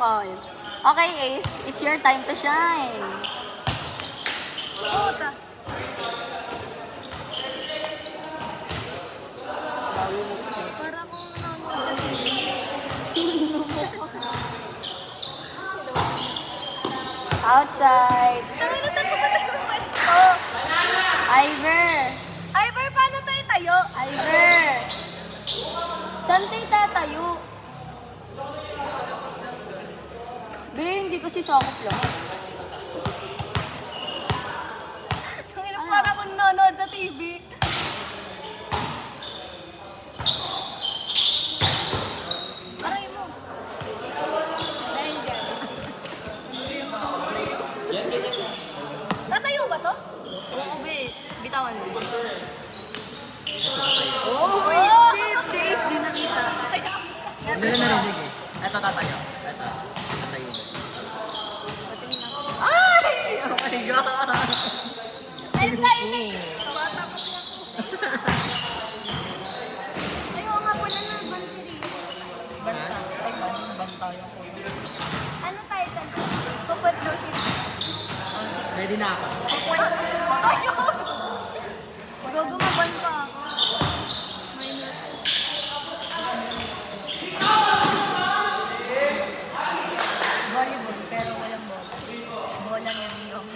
call. Okay, Ace. It's your time to shine. Puta. Bawi mo gusto. Para kung nanonood kasi. Outside. Tangin na tayo pa tayo ko. Iver. Iver, paano tayo tayo? Iver. Saan tayo tatayo? Be, hindi ko si Sakop lang. Tangin na Ano? para kung nanonood sa TV. Aray mo. Dahil dyan. Tatayo ba to? Oo, Be. Bitawan mo. Oh, shit! Si Ace din nakita. Hindi na narinig eh. Ito tatayo. Ito. Tatayo. Patingin ako. Ay! Oh my God! Ayun tayo na. Bata pa siya. Ayaw nga pala na, bantiri. Banta. Ay, banta yung kuya. Ano tayo tayo? Kupad daw siya. Ready na ako. Ayun! Gagamaban pa ako. Minor. Volleyball, pero walang bola. Bola niya yung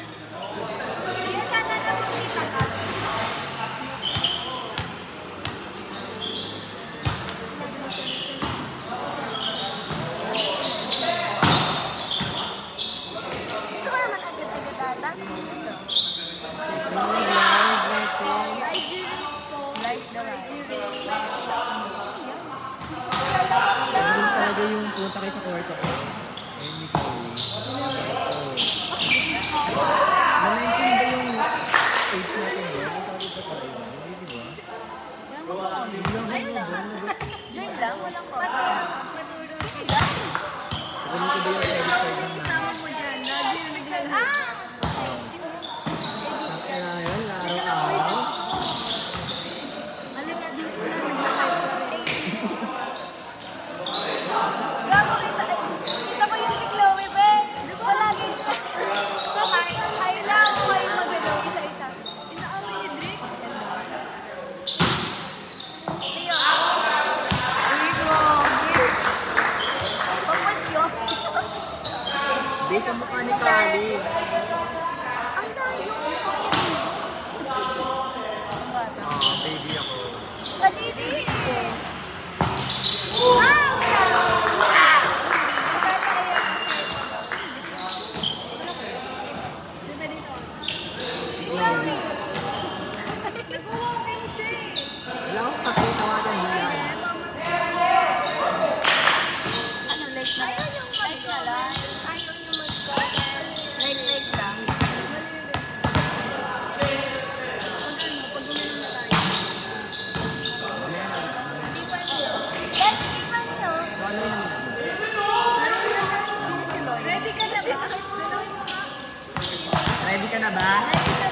Kaya sana lang makita ka. Gusto ko naman agad-agad ata. like the light. Ganun talaga yung punta kayo sa kwarto ko. Ayun ni Chloe. Na-mention ba yung page natin doon? Sabi pa tayo. Hindi, di ba? Yan mo po. Join lang. Join lang, walang ko. Maduro sila. Sabi ko ba yung edit card ng Isama mo dyan. Lagi yung naglalaro. Kaya yun, araw-araw. Alam na, Diyos na, nag-hype. Gago kita ba yung si Chloe, be? Palagi hi lang, kayo magalaw isa-isa. Inaaway ni Drake. Tiyo. Uy, grabe. Kapag yun. Based ang mukha ni Kali. Ang layo. Ang bata. Baby ako. Kadidi. Ah! Nag-walking siya eh. Wala akong pakitawagan niya. Ano, like na lang? Like na lang? Ayaw niyo mag-comment. Like lang? Pag uminom na tayo. Let's keep on you. Sino si Lloyd? Ready ka na ba? Ready ka na ba?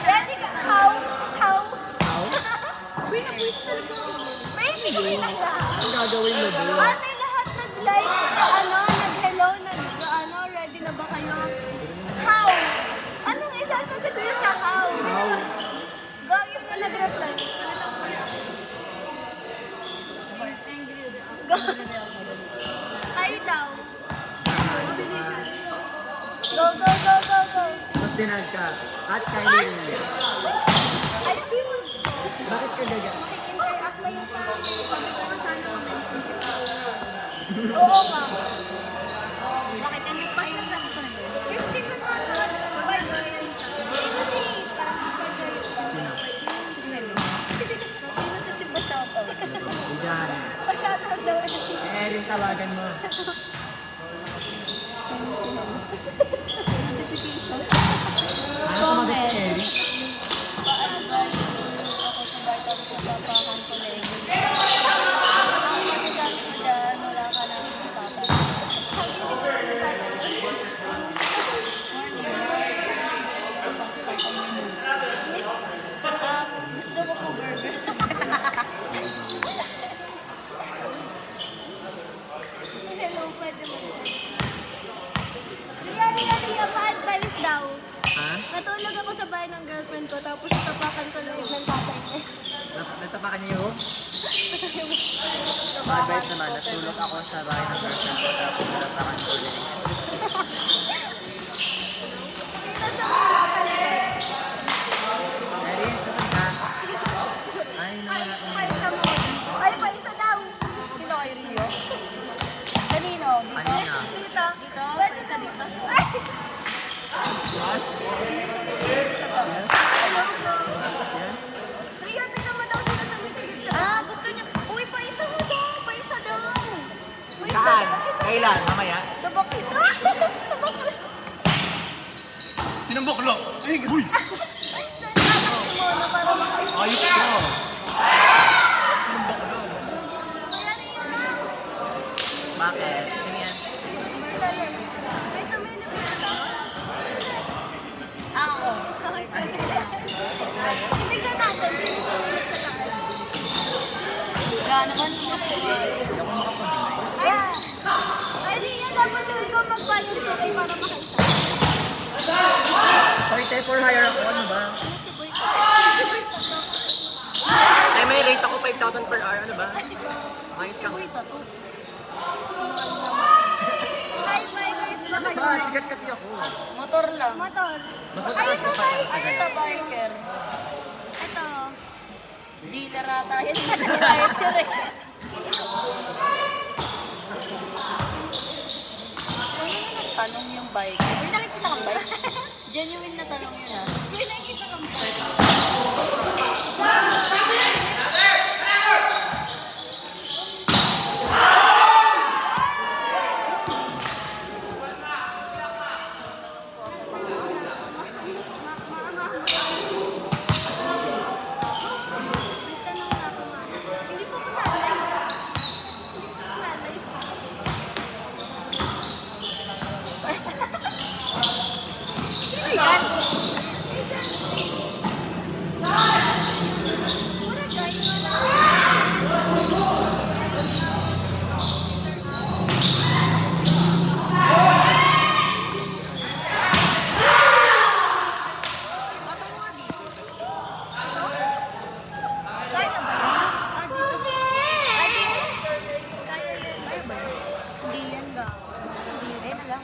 Ready ka? How? How? How? Uy, na-whisper ko. Ready ka na. Ang gagawin mo doon? Ate, lahat nag-like, nag-hello, ready na ba kayo? How? Anong isasagot niyo sa how? How? Gawin mo nag-reply. Go. Tayo daw. Mabilisan. Go, go, go, go, go. Tapos dinag ka. At Kylie rin. Ay, di mo. Bakit ka gaga? Interact na yung sa akin. Sabi ko na sana Oo nga. Bakit yan yung pahinga lang ito? 15 na naman. Bye, bye. Kasi, parang Sino to si Bashoutout? Diyan. pa-shoutout daw. Eh, Erin, tawagan mo. Ano sumagot si Erin? Paano ba yung ako sa bata ko sa papakan ko na yun? Ang magagamit mo dyan, wala ka na tatay. Gusto ko po burger. tapos tapakan sa loob ng tatay niya. Natapakan niyo yun? Advice naman, natulog ako sa bahay ng girlfriend ko tapos natapakan ko ulit. Dari, saan ka? Ay, nawala ko na. Paisa mo. Ay, paisa daw. Sino kay Rio? Kanino? Dito? Kanina. Dito. Dito? Isa dito? Ay! Isa pa? Yes? Rio, tingnan mo daw dito sa misigit sa... Ah, gusto niya. Uy, paisa mo daw. Paisa daw. Paisa. Saan? Kailan? Mamaya? Sa bakit? Sa bakit? Sinong buklo? Ay, uy! Mono para makaisa. Ayos ko! Sinong buklo? Kaya Rio na. Bakit? Sino yan? Ay, sumili mo na daw. Ako. Tignan natin. Sino sumili sa taas? Wala naman mo. Hindi ako makapag-deny. Ay, Rio, dapat doon ko mag-budget ko kayo para makaisa. Sorry, tayo for hire ako. Ano ba? Ay, may rate ako 5,000 per hour. Ano ba? Ayos ka. Uy, tato. Hi, bikers ba kayo? Ba, sigat kasi ako. Motor lang. Motor. Mas Ay, ito mataas bike. pa. Ayun na, biker. Ito. Dealer ata yan. Biker eh. Tanong yung bike. Uy, nakikita kang bike? Genuine na tanong yun ah. Yun ang kita kang bike. Nagtanong na ako, ma'am. Hindi po ko nalay. Nalay. Sino yan? Mura guys. Bato mo nga dito. Kaya na ba? Ah, dito. Ah, dito. Kaya yan. Kaya ba yun? Hindi yan ba? Hindi na lang.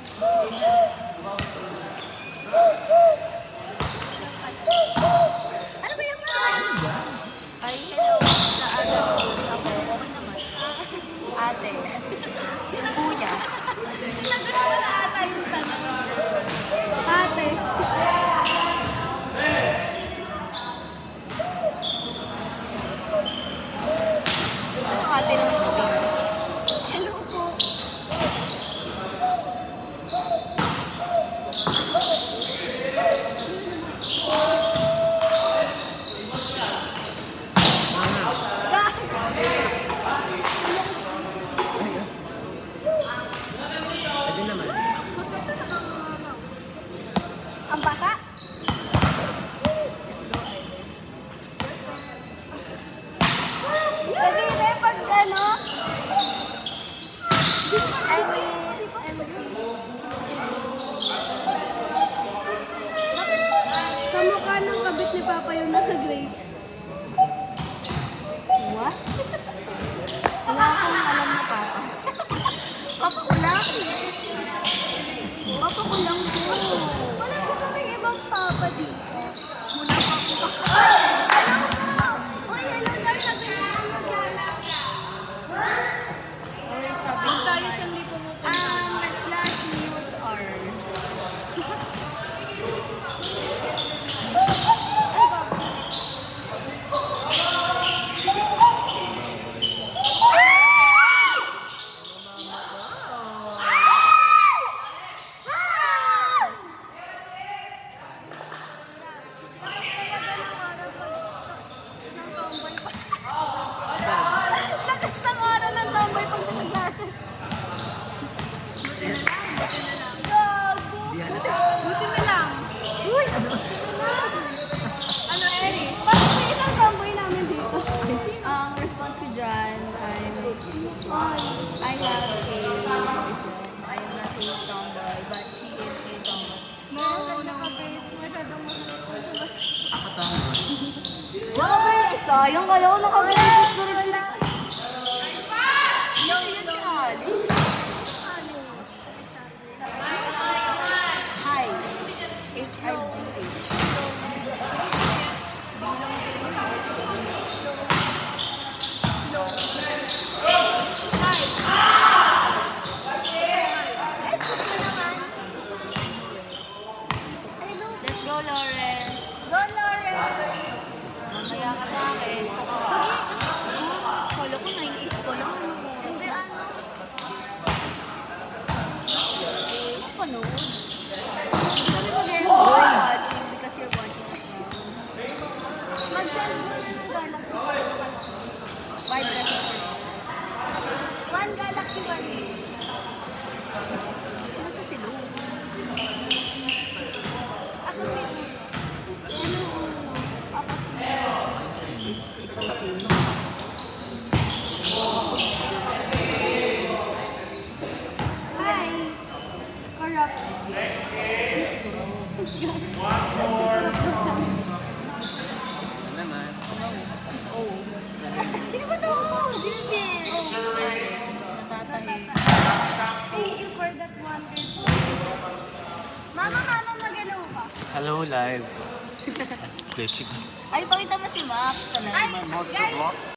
Ano ba yung mga? Ay, hello. Sa ano? Ako, okay naman. Ate. Kuya. Nagulat ko na ata yung tanong. Ate. Ano ate naman sabihin? Hello po. Pwede naman. Ang bata? Pwede rin pag ano? Kamukha ng kabit ni Papa yung nasa grade. What? Wala akong alam na papa. Papa ko lang. Papa ko lang po. Wala po kami ibang Papa dito. Muna pa ako. Hello po! Uy, hello daw sa grade ang magana. Okay, sabi ko Tayo nga. sa hindi pumupunta. Slash mute R. Ay, Papa. Lakas ng araw ng tambay pag nasaglasan. Gago! Buti na lang. Uy! Ano, Eri? Bakit may isang tambay namin dito? Ang response ko dyan ay Ay. I have a boyfriend. I am not a tomboy, but she is a tomboy. No, naka-face. Masyadong mahal. Ako Wala ba yung sayang? Kaya ko nakabalik ko rin na. Yung yun si Ali. Hi. H-I-G-H. Let's go, Lawrence. Go, Lawrence! Mamaya ka sa akin. Kala ko 9-8 ko lang. Kasi ano, Panood. Sabi ko again, watching because you're watching us now. mag-send mo na ng Galaxy. 5 pesos. One Galaxy One. Sino to si Lou? Ako si... Ako si... Ikaw si... Hi! Corrupt. Ano naman? Oh. Sino ba to? Sino si... Natatahi. Thank you for that wonderful. Mama, kano mag-hello ka? Hello, live. Glitching. Ay, pakita mo si Max. Ay, guys!